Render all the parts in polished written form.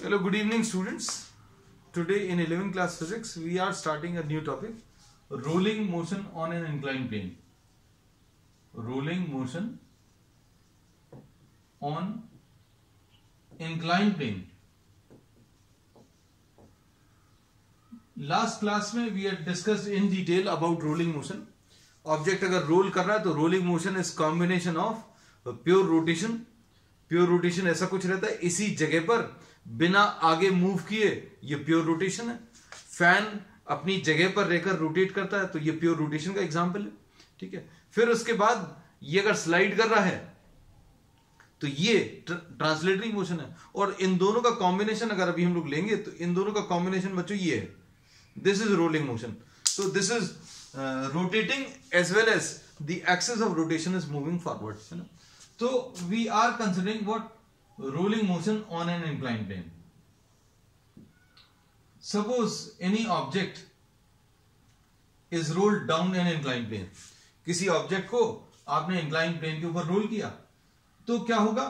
Hello, good evening students. Today in 11th class physics we are starting a new topic, rolling motion on an inclined plane. Rolling motion on inclined plane. Last class में we had discussed in detail about rolling motion. Object अगर roll कर रहा है तो rolling motion is combination of pure rotation. Pure rotation ऐसा कुछ रहता है इसी जगह पर बिना आगे मूव किए, ये प्योर रोटेशन है. फैन अपनी जगह पर रहकर रोटेट करता है तो ये प्योर रोटेशन का एग्जांपल है. ठीक है. फिर उसके बाद ये अगर स्लाइड कर रहा है तो ये ट्रांसलेटरी मोशन है. और इन दोनों का कॉम्बिनेशन अगर अभी हम लोग लेंगे तो इन दोनों का कॉम्बिनेशन बच्चों ये है. This is rolling motion. So this is rotating as well as the axis of rotation is moving forward, है ना. तो we are considering what rolling motion on an inclined plane. Suppose any object is rolled down an inclined plane. किसी object को आपने incline plane के ऊपर role किया तो क्या होगा?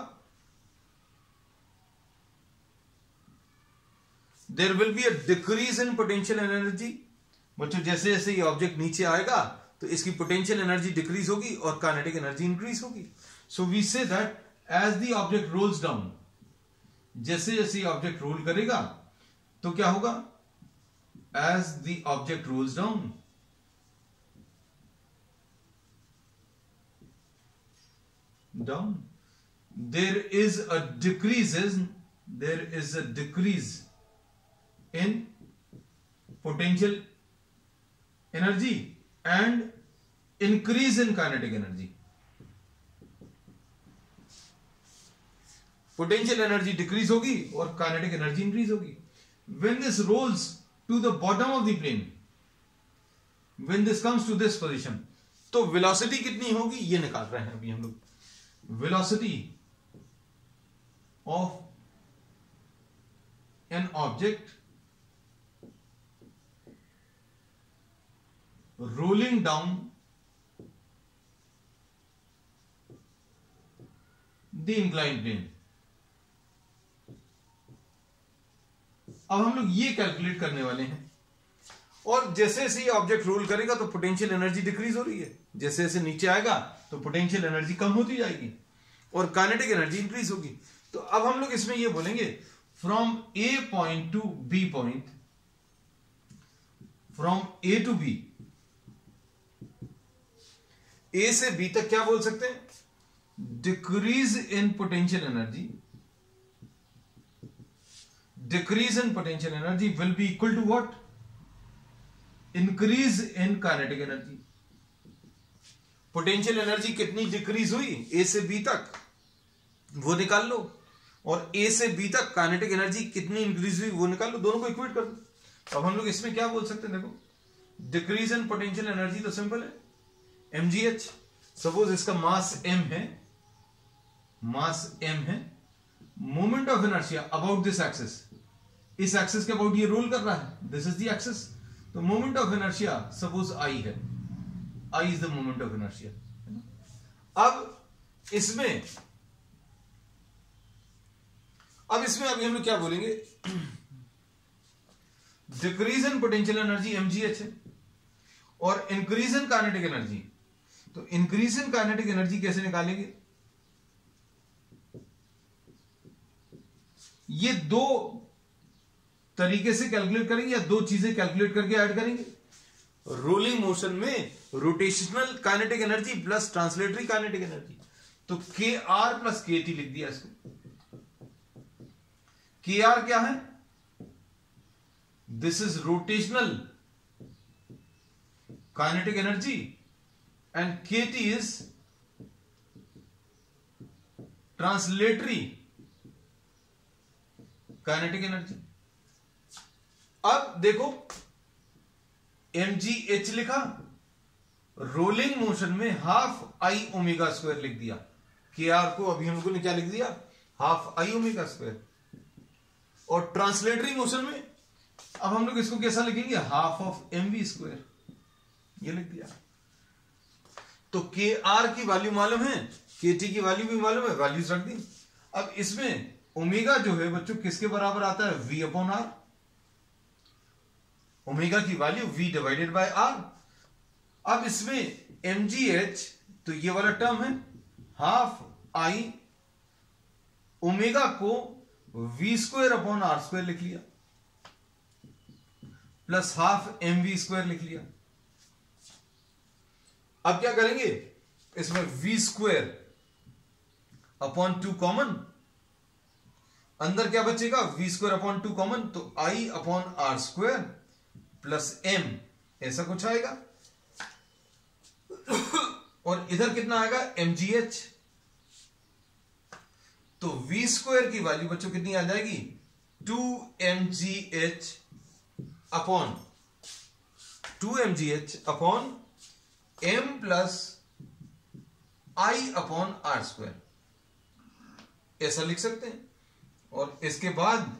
There will be a decrease in potential energy. बच्चों जैसे जैसे ये ऑब्जेक्ट नीचे आएगा तो इसकी पोटेंशियल एनर्जी डिक्रीज होगी और काइनेटिक एनर्जी इंक्रीज होगी. So we say that as the object rolls down, जैसे जैसे ऑब्जेक्ट रोल करेगा तो क्या होगा? As the object rolls down there is a decrease in potential energy and increase in kinetic energy. Potential energy decrease होगी और kinetic energy increase होगी. When this rolls to the bottom of the plane, when this comes to this position, तो velocity कितनी होगी ये निकाल रहे हैं अभी हम लोग. Velocity of an object rolling down the inclined plane. अब हम लोग ये कैलकुलेट करने वाले हैं. और जैसे जैसे ये ऑब्जेक्ट रोल करेगा तो पोटेंशियल एनर्जी डिक्रीज हो रही है, जैसे जैसे नीचे आएगा तो पोटेंशियल एनर्जी कम होती जाएगी और काइनेटिक एनर्जी इंक्रीज होगी. तो अब हम लोग इसमें ये बोलेंगे from A point to B point, from A to B, A से बी तक क्या बोल सकते हैं? Decrease in potential energy, decrease in potential energy will be equal to what? Increase in kinetic energy. Potential energy कितनी decrease हुई A से B तक वो निकाल लो, और A से B तक काइनेटिक एनर्जी कितनी इंक्रीज हुई वो निकाल लो. दोनों को इक्वेट कर दो. अब हम लोग इसमें क्या बोल सकते हैं? देखो, डिक्रीज इन पोटेंशियल एनर्जी तो सिंपल है, mgh. सपोज इसका मास m है, मास m है. Moment of inertia about this axis, इस एक्सिस के अबाउट ये रोल कर रहा है, दिस इज द एक्सिस. तो moment of inertia suppose I है, I is the moment of inertia. अब इसमें अभी हम लोग क्या बोलेंगे? Decrease in potential energy mgh है और इंक्रीज इन काइनेटिक एनर्जी. तो इंक्रीज इन काइनेटिक एनर्जी कैसे निकालेंगे? ये दो तरीके से कैलकुलेट करेंगे या दो चीजें कैलकुलेट करके ऐड करेंगे. रोलिंग मोशन में rotational kinetic energy plus translatory kinetic energy. तो Kr प्लस Kt लिख दिया इसको. Kr क्या है? This is rotational kinetic energy and Kt is translatory kinetic energy. अब देखो, mgh लिखा, रोलिंग मोशन में हाफ आई ओमेगा स्क्वायर लिख दिया. Kr को अभी हम लोगों ने क्या लिख दिया? Half I omega square. और ट्रांसलेटरी मोशन में अब हम लोग इसको कैसा लिखेंगे? हाफ ऑफ mv स्क्वायर, ये लिख दिया. तो Kr की वैल्यू मालूम है, Kt की वैल्यू भी मालूम है, वैल्यूज रख दी. अब इसमें ओमेगा जो है बच्चों किसके बराबर आता है, v अपॉन आर। ओमेगा की value v divided by r. अब इसमें mgh तो ये वाला टर्म है हाफ आई, ओमेगा को v square upon r square लिख लिया, प्लस हाफ mv स्क्वायर लिख लिया। अब क्या करेंगे, इसमें v स्क्वायर अपॉन 2 कॉमन, अंदर क्या बचेगा, v स्क्वायर अपॉन 2 कॉमन, तो i upon r square plus m, ऐसा कुछ आएगा। और इधर कितना आएगा, mgh। तो v स्क्वायर की वैल्यू बच्चों कितनी आ जाएगी, 2mgh upon m plus i upon r square, ऐसा लिख सकते हैं। और इसके बाद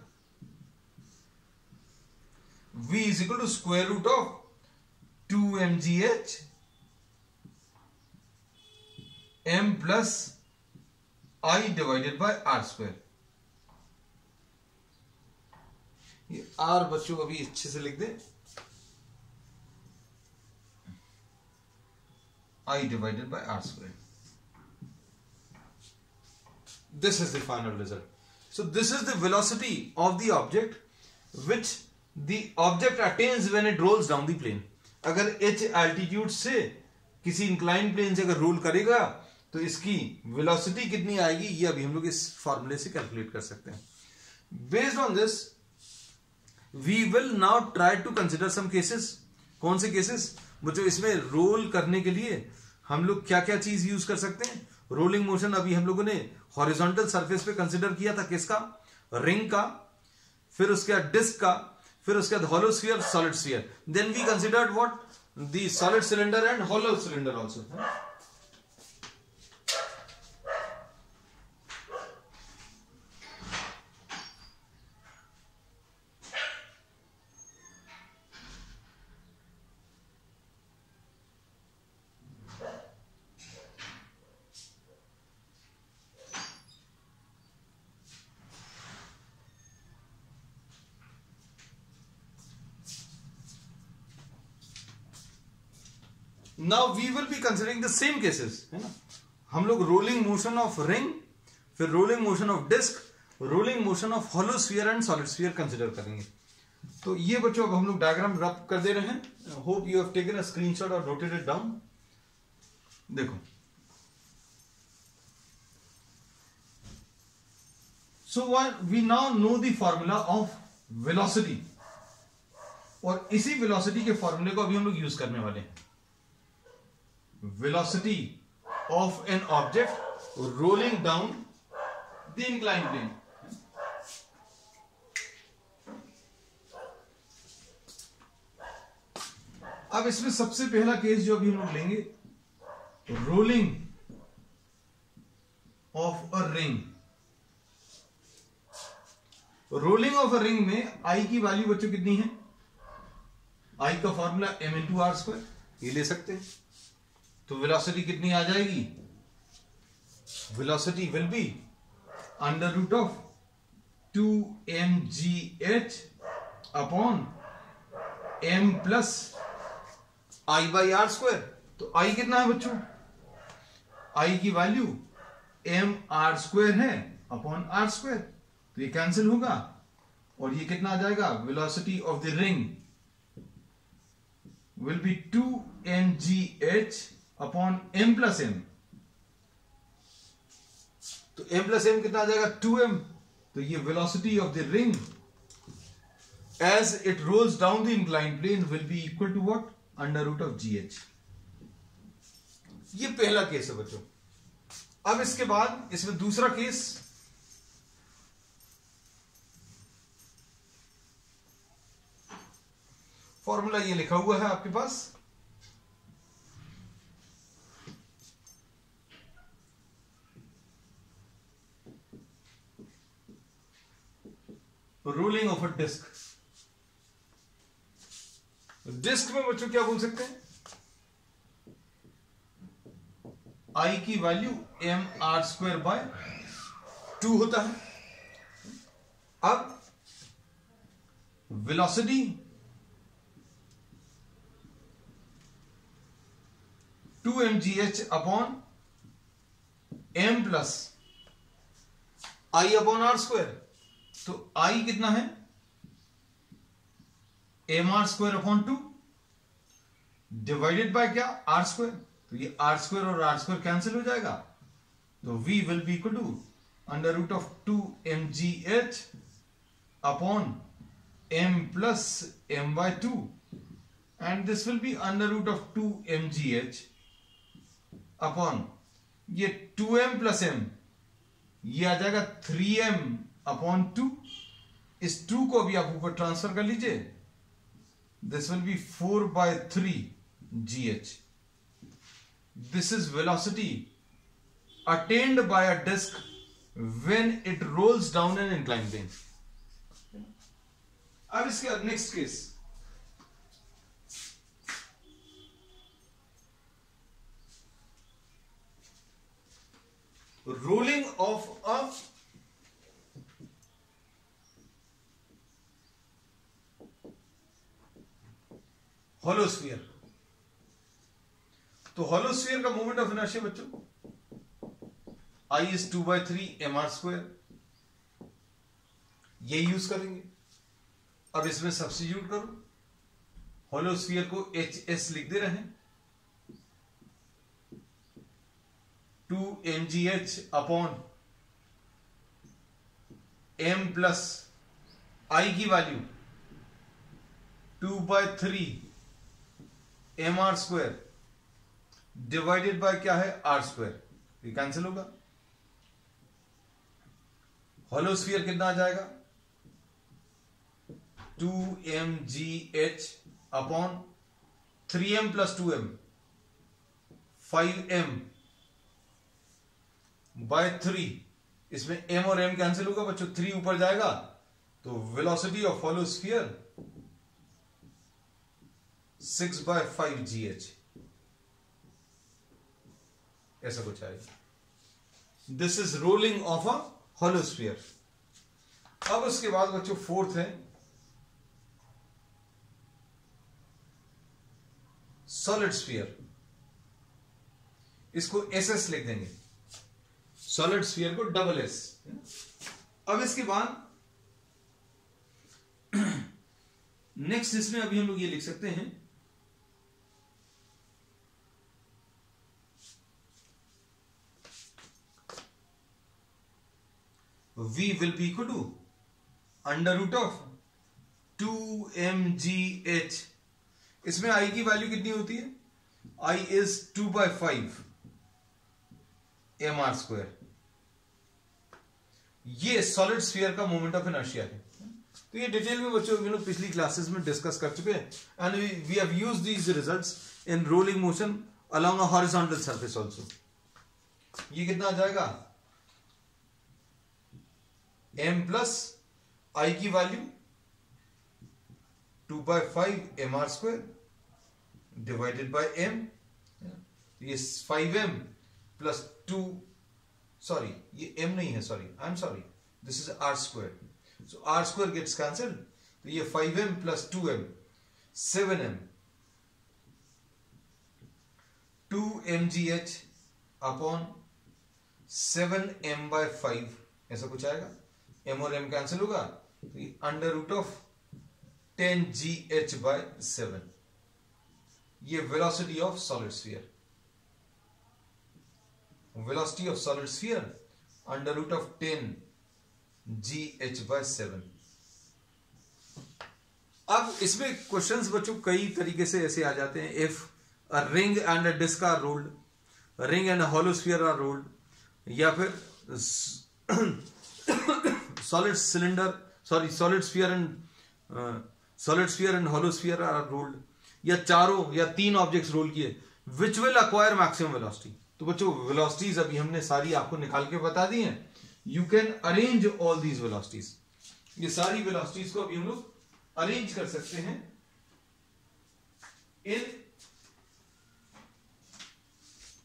v is equal to square root of 2mgh m plus i divided by r square. ये r बच्चों अभी अच्छे से लिख दे, i divided by r square. This is the final result. So this is the velocity of the object which the object attains when it rolls down the plane. अगर h altitude से किसी inclined plane से अगर role करेगा तो इसकी velocity कितनी आएगी, ये अभी हम लोग इस फॉर्मूले से कैलकुलेट कर सकते हैं। Based on this, we will now try to consider some cases. कौन से केसेस बच्चों, इसमें रोल करने के लिए हम लोग क्या क्या चीज यूज कर सकते हैं। रोलिंग मोशन अभी हम लोगों ने हॉरिजॉन्टल सरफेस पे कंसिडर किया था, किसका, रिंग का, फिर उसके बाद डिस्क का, फिर उसके बाद hollow sphere, solid sphere. Then we considered what, the solid cylinder and hollow cylinder also. Now we will be considering the same cases, है ना। हम लोग रोलिंग मोशन ऑफ रिंग, फिर rolling motion of disc, rolling motion of hollow sphere and solid sphere consider करेंगे। तो ये बच्चों अब हम लोग डायग्राम रब कर दे रहे हैं। Hope you have taken a screenshot और नोटेड इट डाउन। देखो, so we now know the formula of velocity, और इसी वेलोसिटी के फॉर्मूले को अभी हम लोग यूज करने वाले हैं। velocity of an object rolling down the inclined plane. अब इसमें सबसे पहला केस जो अभी हम लोग लेंगे, rolling of a ring. Rolling of a ring में आई की वैल्यू बच्चों कितनी है, आई का formula m into r square, ये ले सकते हैं। तो वेलोसिटी कितनी आ जाएगी, velocity will be under root of 2mgh upon m plus i by r square. तो i कितना है बच्चों, i की वैल्यू m आर स्क्वायर है अपॉन आर स्क्वायर, तो ये कैंसिल होगा और ये कितना आ जाएगा, velocity of the ring will be 2mgh upon m plus m। तो m प्लस m कितना आ जाएगा, 2m। तो ये velocity of the ring as it rolls down the inclined plane will be equal to what, under root of gh। ये पहला case है बच्चों। अब इसके बाद इसमें दूसरा केस, फॉर्मूला ये लिखा हुआ है आपके पास, rolling of a disc. Disc में बच्चों क्या बोल सकते हैं, आई की value m r square by 2 होता है। अब velocity two mgh upon m plus I upon r square. तो आई कितना है, m r square upon 2 divided by क्या, आर स्क्वायर। तो ये आर स्क्वायर और आर स्क्वायर कैंसिल हो जाएगा, तो v will be equal to under root of 2 mgh upon m plus m by 2 and this will be under root of 2 mgh upon ये 2m plus m, ये आ जाएगा 3m upon 2। इस 2 को भी आप ऊपर ट्रांसफर कर लीजिए, this will be 4/3 gh। This is velocity attained by a disc when it rolls down an incline plane. अब इसके next case, rolling of a hollow sphere. तो होलोस्फीयर का मोमेंट ऑफ इनर्शिया बच्चों आई इज 2/3 mr स्क्वायर, ये use करेंगे। अब इसमें substitute करो, होलोस्फीयर को hs लिख दे रहे हैं, 2 mgh upon m plus I की value 2/3 mr square divided by क्या है, आर स्क्वायर। ये कैंसिल होगा, होलोस्फीयर कितना आ जाएगा, 2 mgh upon 3m plus 2m 5m bye 3। इसमें m और m कैंसिल होगा बच्चों, 3 ऊपर जाएगा, तो वेलोसिटी ऑफ होलोस्फीयर 6/5 gh, ऐसा कुछ आएगा। This is rolling of a hollow sphere. अब उसके बाद बच्चों फोर्थ है सॉलिड स्फीयर, इसको SS लिख देंगे, सॉलिड स्फीयर को SS। अब इसके बाद नेक्स्ट इसमें अभी हम लोग ये लिख सकते हैं, V will be equal to under root of 2 mgh। इसमें I की वैल्यू कितनी होती है, I is 2/5 mr स्क्वायर। ये सॉलिड स्फीयर का मोमेंट ऑफ इनर्शिया है। तो ये डिटेल में बच्चों हम लोग पिछली क्लासेस में डिस्कस कर चुके हैं, and we have used these results in rolling motion along a horizontal surface also. ये कितना आ जाएगा, m प्लस आई की value 2/5 mr square divided by m, ये 5m प्लस 2, सॉरी ये m नहीं है, sorry I am sorry, this is r square, so r square gets cancelled, तो ये 5m plus 2m 7m 2 mgh upon 7m/5, ऐसा कुछ आएगा। m और m कैंसिल होगा, तो ये अंडर रूट ऑफ 10gh/7, ये velocity of solid sphere, velocity of solid sphere under root of 10gh/7। अब इसमें क्वेश्चंस बच्चों कई तरीके से ऐसे आ जाते हैं, if a ring and a disc are rolled, ring and hollow sphere are rolled, या फिर solid cylinder, sorry, solid sphere and hollow sphere are rolled, या चारों या 3 ऑब्जेक्ट्स रोल किए, which will acquire maximum velocity. तो बच्चों velocities अभी हमने सारी आपको निकाल के बता दी हैं। You can arrange all these velocities, ये सारी वेलोसिटीज को अभी हम लोग अरेंज कर सकते हैं इन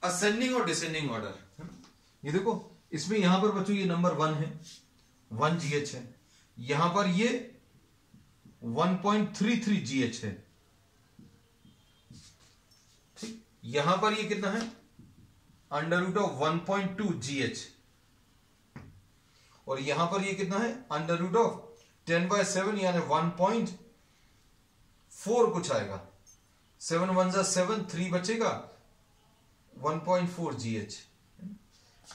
असेंडिंग और डिसेंडिंग ऑर्डर। ये देखो इसमें यहां पर बच्चों ये नंबर 1 है, 1 gh है, यहां पर ये 1.33 GH है, ठीक। यहां पर ये कितना है, अंडर रूट ऑफ 1.2 GH, और यहां पर ये कितना है, अंडर रूट ऑफ 10/7 यानी 1.4 कुछ आएगा, 7 1 जा 7, 3 बचेगा, 1.4 GH।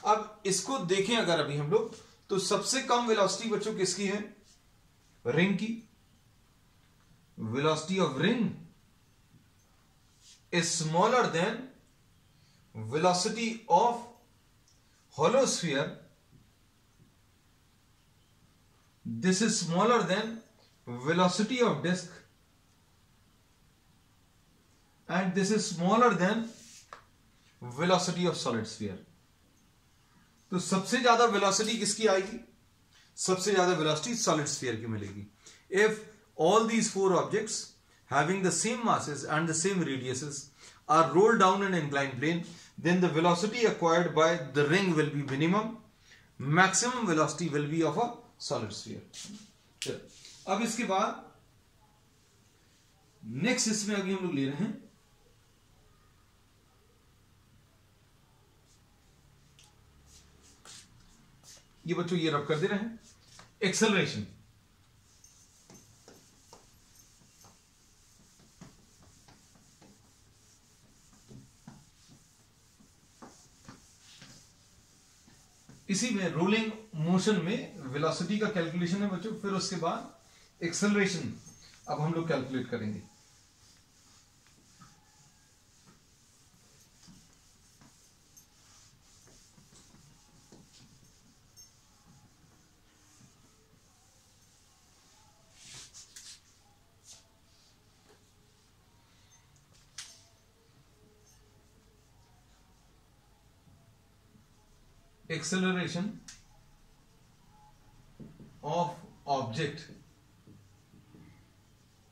अब इसको देखें अगर अभी हम लोग, तो सबसे कम वेलोसिटी बच्चों किसकी है, रिंग की। Velocity of ring is smaller than velocity of hollow sphere. This is smaller than velocity of disk, and this is smaller than velocity of solid sphere. तो सबसे ज्यादा वेलोसिटी किसकी आएगी, सबसे ज्यादा वेलोसिटी सॉलिड स्फीयर की मिलेगी। If all these four objects having the same masses and the same radiuses are rolled down an inclined plane, then the velocity acquired by the ring will be minimum, maximum velocity will be of a solid sphere. अब इसके बाद next इसमें अभी हम लोग ले रहे हैं ये बच्चों, ये रब कर दे रहे हैं एक्सेलरेशन। इसी में रोलिंग मोशन में वेलोसिटी का कैलकुलेशन है बच्चों, फिर उसके बाद एक्सेलरेशन अब हम लोग कैलकुलेट करेंगे। Acceleration of object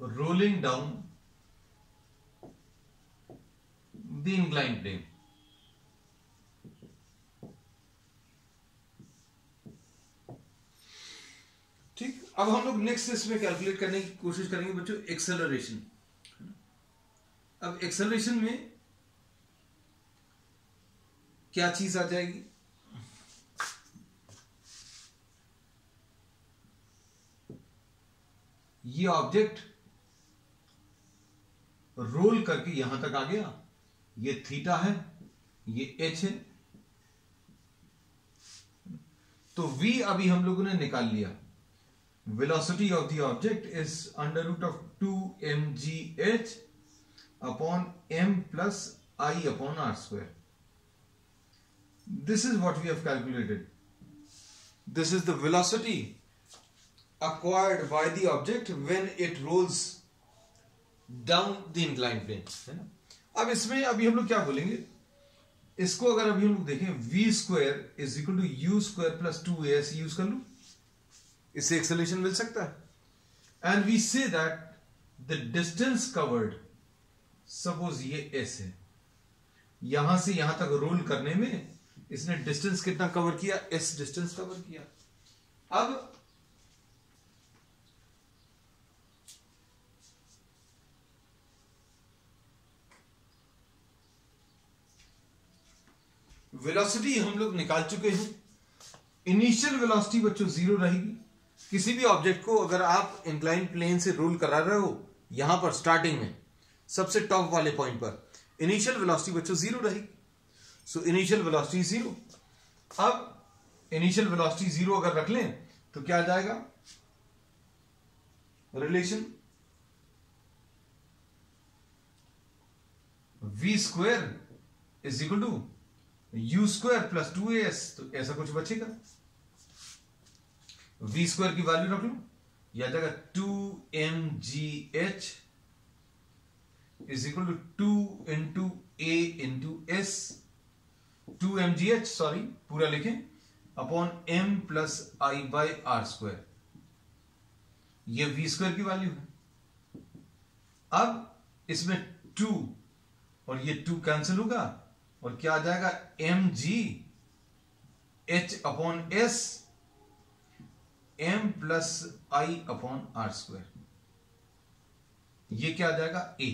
rolling down the inclined plane. ठीक, अब हम लोग नेक्स्ट इसमें कैलकुलेट करने की कोशिश करेंगे बच्चों एक्सेलरेशन। अब एक्सेलरेशन में क्या चीज आ जाएगी, ये ऑब्जेक्ट रोल करके यहां तक आ गया, ये थीटा है, ये एच है, तो v अभी हम लोगों ने निकाल लिया। Velocity of the object is under root of 2mgh upon m plus i upon r square. This is what we have calculated, this is the velocity acquired by the object when it rolls down the inclined plane, है ना। अब इसमें अभी हम लोग क्या बोलेंगे, इसको अगर अभी हम लोग देखें v square is equal to u square plus 2as use कर लूं, इससे एक्सेलरेशन मिल सकता है। And we say that the distance covered, suppose ये s है, यहां से यहां तक रोल करने में इसने डिस्टेंस कितना कवर किया, s डिस्टेंस कवर किया। अब वेलोसिटी हम लोग निकाल चुके हैं, इनिशियल वेलोसिटी बच्चों 0 रहेगी। किसी भी ऑब्जेक्ट को अगर आप इंक्लाइन प्लेन से रोल करा रहे हो, यहां पर स्टार्टिंग में सबसे टॉप वाले पॉइंट पर इनिशियल वेलोसिटी बच्चों 0 रहेगी। So initial velocity 0। अब इनिशियल वेलोसिटी 0 अगर रख लें तो क्या आ जाएगा, relation v square is equal to u square plus 2as, तो ऐसा कुछ बचेगा। v स्क्वायर की वैल्यू रख लो, यह आ जाएगा 2mgh is equal to 2 into a into s, 2mgh sorry पूरा लिखें upon m plus i by r square, यह v स्क्वायर की वैल्यू है। अब इसमें 2 और ये 2 कैंसिल होगा और क्या आ जाएगा, mg h upon s m plus I upon r square, ये क्या आ जाएगा ए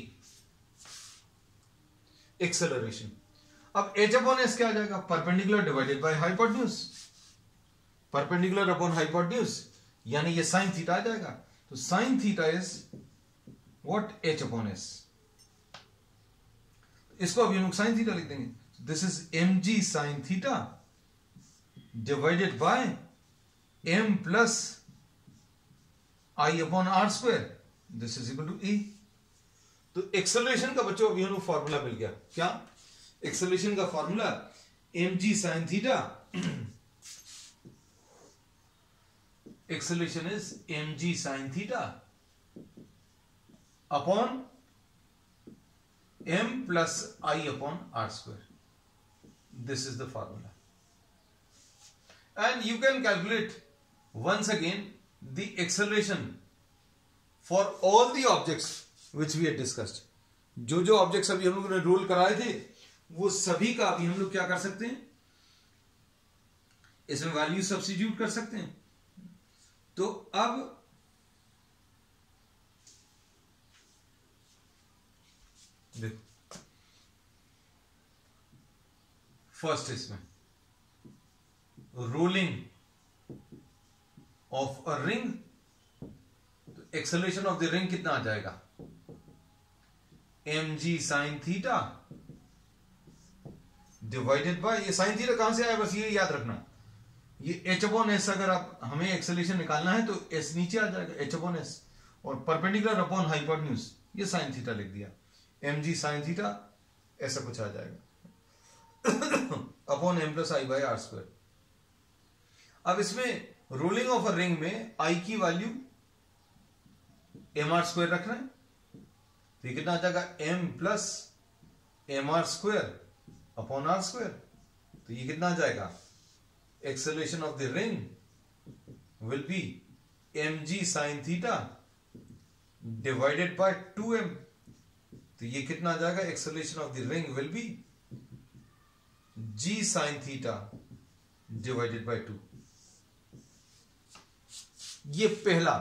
एक्सेलरेशन। अब एच अपॉन एस क्या आ जाएगा, perpendicular divided by hypotenuse, perpendicular upon hypotenuse, यानी ये साइन थीटा आ जाएगा। तो sine theta is what, h upon s. इसको अभी हम लोग साइन थीटा लिख देंगे, this is m g sine theta divided by m plus I upon r square, this is equal to ए। तो एक्सेलरेशन का बच्चों अभी हम लोग फॉर्मूला मिल गया, क्या एक्सेलरेशन का formula, m g sine theta, acceleration is m g sine theta upon m plus I upon r square. This is the formula. And you can calculate once again the acceleration for all the objects which we had discussed. जो जो objects अभी हम लोगों ने role कराए थे वो सभी का अभी हम लोग क्या कर सकते हैं, इसमें वैल्यू सब्स्टिट्यूट कर सकते हैं। तो अब देखो, फर्स्ट इसमें रोलिंग ऑफ अ रिंग, तो एक्सेलरेशन ऑफ द रिंग कितना आ जाएगा, m g sine theta divided by, ये साइन थीटा कहां से आया बस ये याद रखना, ये एच अपॉन एस, अगर आप हमें एक्सेलरेशन निकालना है तो एस नीचे आ जाएगा, एच अपॉन एस, और परपेंडिकुलर अपॉन हाइपोटेन्यूज, ये साइन थीटा लिख दिया, एम जी साइन थीटा ऐसा कुछ आ जाएगा upon m plus I by r square. अब इसमें रोलिंग ऑफ अ रिंग में आई की वैल्यू एम आर स्क्वायर रखना है, तो ये कितना आ जाएगा, m plus m r square upon r square. तो ये कितना आ जाएगा, acceleration of the ring will be m g sine theta divided by 2m। तो ये कितना आ जाएगा, acceleration of the ring will be g sine theta divided by 2। ये पहला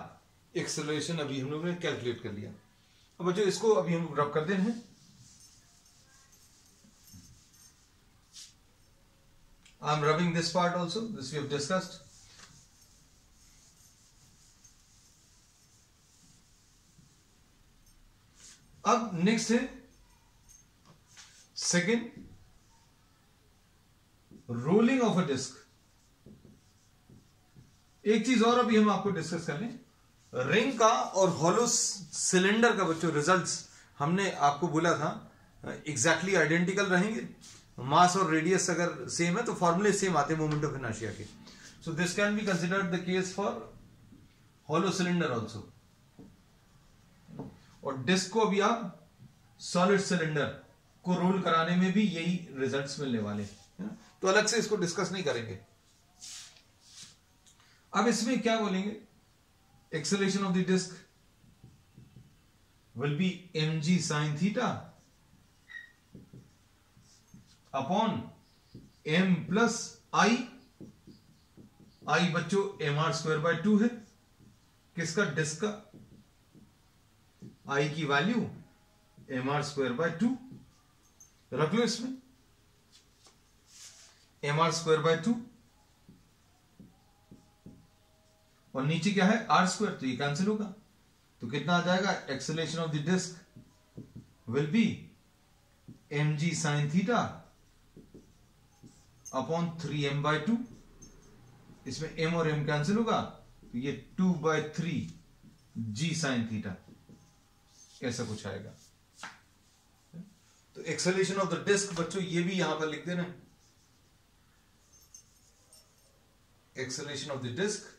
एक्सेलरेशन अभी हम लोगों ने कैलकुलेट कर लिया। अब बच्चों इसको अभी हम रब कर दें हैं, I am rubbing this part also, this we have discussed. अब नेक्स्ट है second, rolling of a disc. एक चीज और अभी हम आपको डिस्कस कर लें, रिंग का और हॉलो सिलेंडर का बच्चों रिजल्ट्स हमने आपको बोला था एग्जैक्टली आइडेंटिकल रहेंगे, मास और रेडियस अगर सेम है तो फॉर्मूले सेम आते हैं मोमेंट ऑफ इनर्शिया के। So this can be considered the case for hollow cylinder also. और डिस्क को भी आप सॉलिड सिलेंडर को रोल कराने में भी यही रिजल्ट्स मिलने वाले हैं, तो अलग से इसको डिस्कस नहीं करेंगे। अब इसमें क्या बोलेंगे, acceleration of the disc will be m g sine theta upon m plus I, I बच्चों एम आर स्क्वायर बाय 2 है, किसका, डिस्क का, आई की value m r square by 2 रख लो इसमें, एम आर स्क्वायर बाय 2, और नीचे क्या है, आर स्क्वायर, तो ये कैंसिल होगा, तो कितना आ जाएगा, acceleration of the disc will be m g sine theta upon 3m by 2, इसमें m और m कैंसिल होगा, तो ये 2/3 g साइन थीटा ऐसा कुछ आएगा। तो एक्सेलरेशन ऑफ द डिस्क बच्चों ये भी यहां पर लिख देना, acceleration of the disc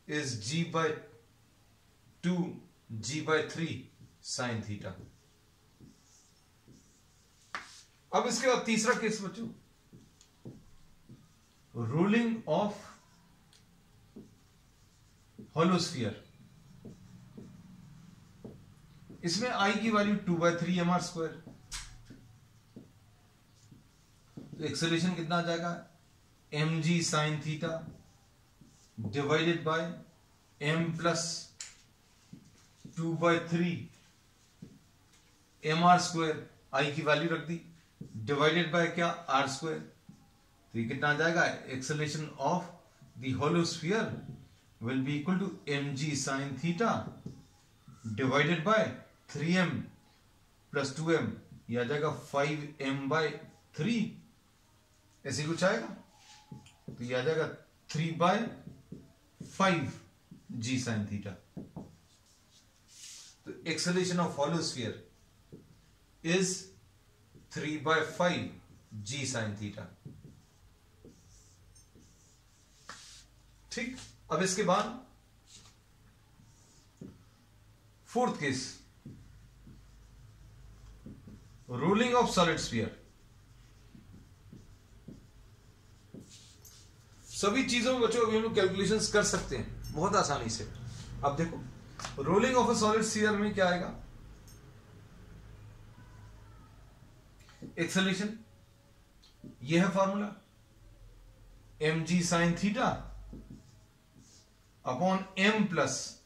is g/2 g/3 sine theta. अब इसके बाद तीसरा केस बच्चों, रोलिंग ऑफ होलोस्फीयर। इसमें आई की वैल्यू 2/3 mr स्क्वायर, तो एक्सेलरेशन कितना आ जाएगा, mg sine theta divided by m plus 2/3 mr², i की वैल्यू रख दी, डिवाइडेड बाय क्या, r²। तो ये कितना आ जाएगा, acceleration of the hollow sphere will be equal to mg sin theta divided by 3m plus 2m, ये आ जाएगा 5m/3, ऐसे कुछ आएगा। तो ये आ जाएगा 3/5 g sin थीटा। तो acceleration of hollow sphere is 3/5 g sin theta. ठीक, अब इसके बाद fourth case, rolling of solid sphere. सभी चीजों में बच्चों अभी हम लोग कैलकुलेशंस कर सकते हैं बहुत आसानी से। अब देखो rolling of a solid sphere में क्या आएगा, एक्सेलरेशन, यह है formula, mg sin theta upon m plus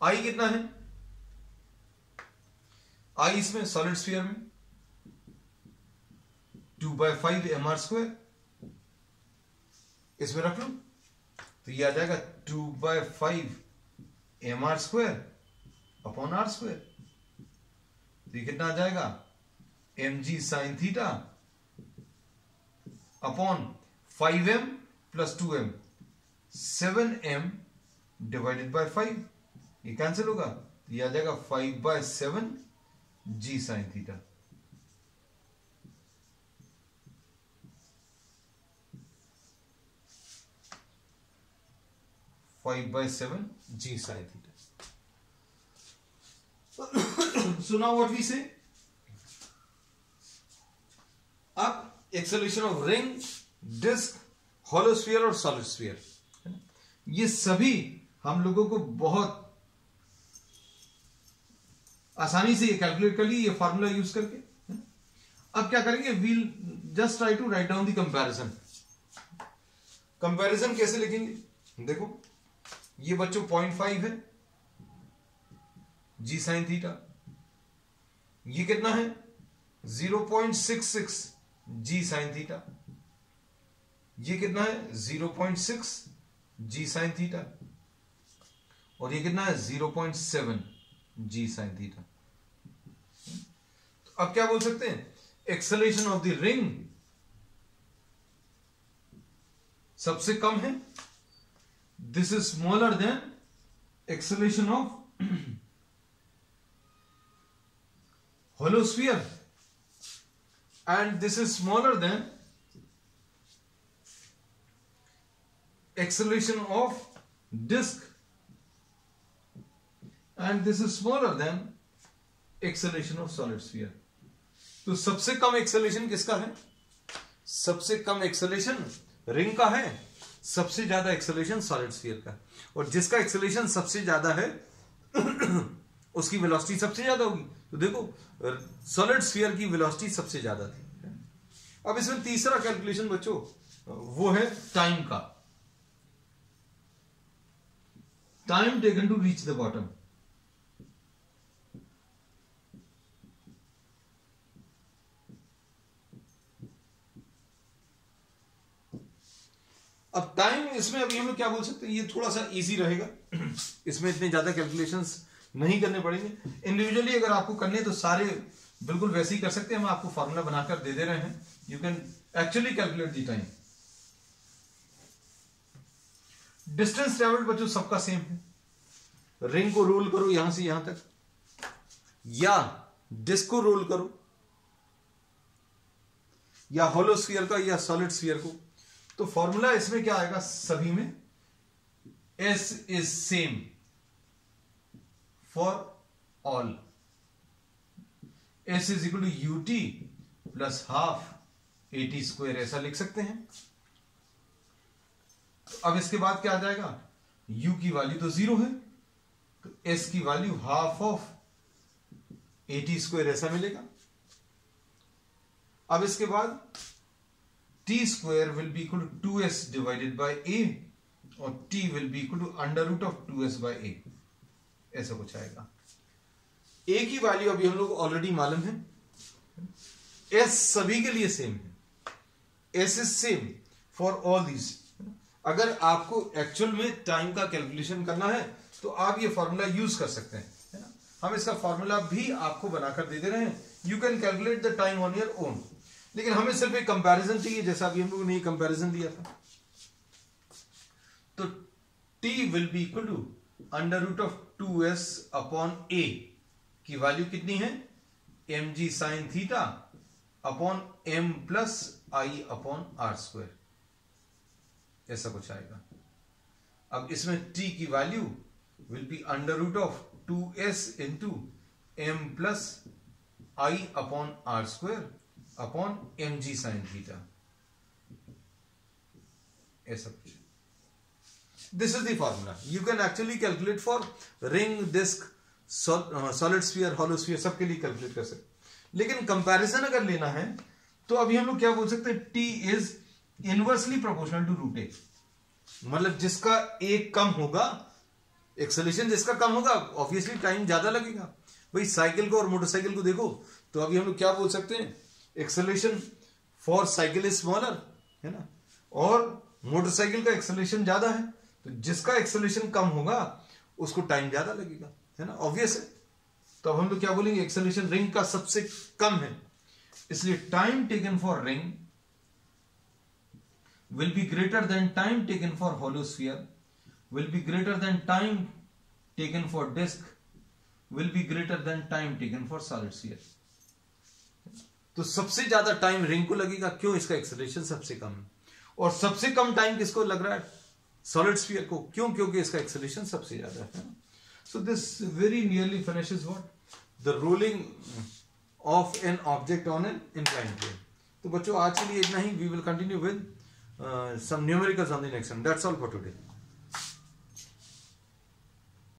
I, कितना है आई इसमें सॉलिड स्फीयर में 2/5 mr², इसमें रख लो तो ये आ जाएगा 2/5 mr² अपॉन r²। तो ये कितना आ जाएगा, mg sin theta upon 5m plus 2m, 7m divided by 5, ये कैंसिल होगा, तो ये आ जाएगा 5/7 g sin theta. g sin theta. So now what we say? अब acceleration of ring, disc, hollow sphere और सॉलिड स्फीयर, ये सभी हम लोगों को बहुत आसानी से ये कैलकुलेट कर ली, ये फॉर्मूला यूज करके। अब क्या करेंगे, we'll just try to write down the comparison. Comparison कैसे लिखेंगे, देखो ये बच्चों 0.5 है जी साइन थीटा, ये कितना है 0.66 जी साइन थीटा, ये कितना है 0.6 जी साइन थीटा, और ये कितना है 0.7 जी साइन थीटा। तो अब क्या बोल सकते हैं, एक्सेलरेशन ऑफ द रिंग सबसे कम है, this is smaller than acceleration of hollow sphere, and this is smaller than acceleration of disk, and this is smaller than acceleration of solid sphere. तो सबसे कम एक्सेलरेशन किसका है, सबसे कम एक्सेलरेशन रिंग का है, सबसे ज्यादा एक्सेलरेशन सॉलिड स्फीयर का, और जिसका एक्सेलरेशन सबसे ज्यादा है उसकी वेलोसिटी सबसे ज्यादा होगी। तो देखो सॉलिड स्फीयर की वेलोसिटी सबसे ज्यादा थी। अब इसमें तीसरा कैलकुलेशन बच्चों वो है टाइम का, time taken to reach the bottom. अब टाइम इसमें अभी हम लोग क्या बोल सकते हैं, ये थोड़ा सा इजी रहेगा, इसमें इतने ज्यादा कैलकुलेशंस नहीं करने पड़ेंगे। इंडिविजुअली अगर आपको करने तो सारे बिल्कुल वैसे ही कर सकते हैं, हम आपको फॉर्मूला बनाकर दे दे रहे हैं, you can actually calculate the time. Distance travelled बच्चों सबका सेम है, रिंग को रोल करो यहां से यहां तक, या डिस्क को रोल करो, या होलो स्फीयर का या सॉलिड स्फीयर को, तो फॉर्मूला इसमें क्या आएगा, सभी में S is same for all, S is equal to UT plus half AT², ऐसा लिख सकते हैं। तो अब इसके बाद क्या आ जाएगा, U की वैल्यू तो 0 है, तो S की वैल्यू हाफ ऑफ AT², ऐसा मिलेगा। अब इसके बाद T² will be equal to 2S divided by A, और t will be equal to under root of 2s by a, ऐसा कुछ आएगा। a की वैल्यू अभी हम लोग ऑलरेडी मालूम है, s सभी के लिए सेम है, s is same for all these. अगर आपको एक्चुअल में टाइम का कैलकुलेशन करना है तो आप ये फॉर्मूला यूज कर सकते हैं, है ना। हम इसका फॉर्मूला भी आपको बनाकर दे दे रहे हैं, you can calculate the time on your own, लेकिन हमें सिर्फ एक कंपैरिजन चाहिए, जैसा अभी हम लोगों ने कंपैरिजन दिया था। तो t will be equal to under root of 2s upon a की वैल्यू कितनी है, mg sine theta upon m plus I upon r square, ऐसा कुछ आएगा। अब इसमें t की value will be under root of 2s into m plus I upon r square upon mg sine theta, ऐसा कुछ। This is the formula. You can actually calculate for ring, disc, solid sphere, hollow sphere, सबके लिए calculate कर सकते। लेकिन comparison अगर लेना है तो अभी हम लोग क्या बोल सकते हैं, t is inversely proportional to root a, मतलब जिसका एक कम होगा, एक्सेलरेशन जिसका कम होगा, ऑब्वियसली टाइम ज्यादा लगेगा। भाई साइकिल को और मोटरसाइकिल को देखो तो अभी हम लोग क्या बोल सकते हैं, acceleration for cycle is smaller, है ना, और मोटरसाइकिल का एक्सेलरेशन ज्यादा है, तो जिसका एक्सेलरेशन कम होगा उसको टाइम ज्यादा लगेगा, है ना, ऑब्वियस है। तो अब हम लोग क्या बोलेंगे, एक्सेलरेशन रिंग का सबसे कम है, इसलिए time taken for ring will be greater than time taken for hollow sphere, will be greater than time taken for disk, will be greater than time taken for solid sphere। तो सबसे ज्यादा time ring को लगेगा, क्यों, इसका acceleration सबसे कम है, और सबसे कम टाइम किसको लग रहा है, सॉलिड स्फीयर को, क्यों, क्योंकि इसका एक्सेलरेशन सबसे ज्यादा है। So this very nearly finishes what, the rolling of an object on an inclined plane. तो बच्चों आज के लिए इतना ही, we will continue with some numericals on the next one. That's all for today.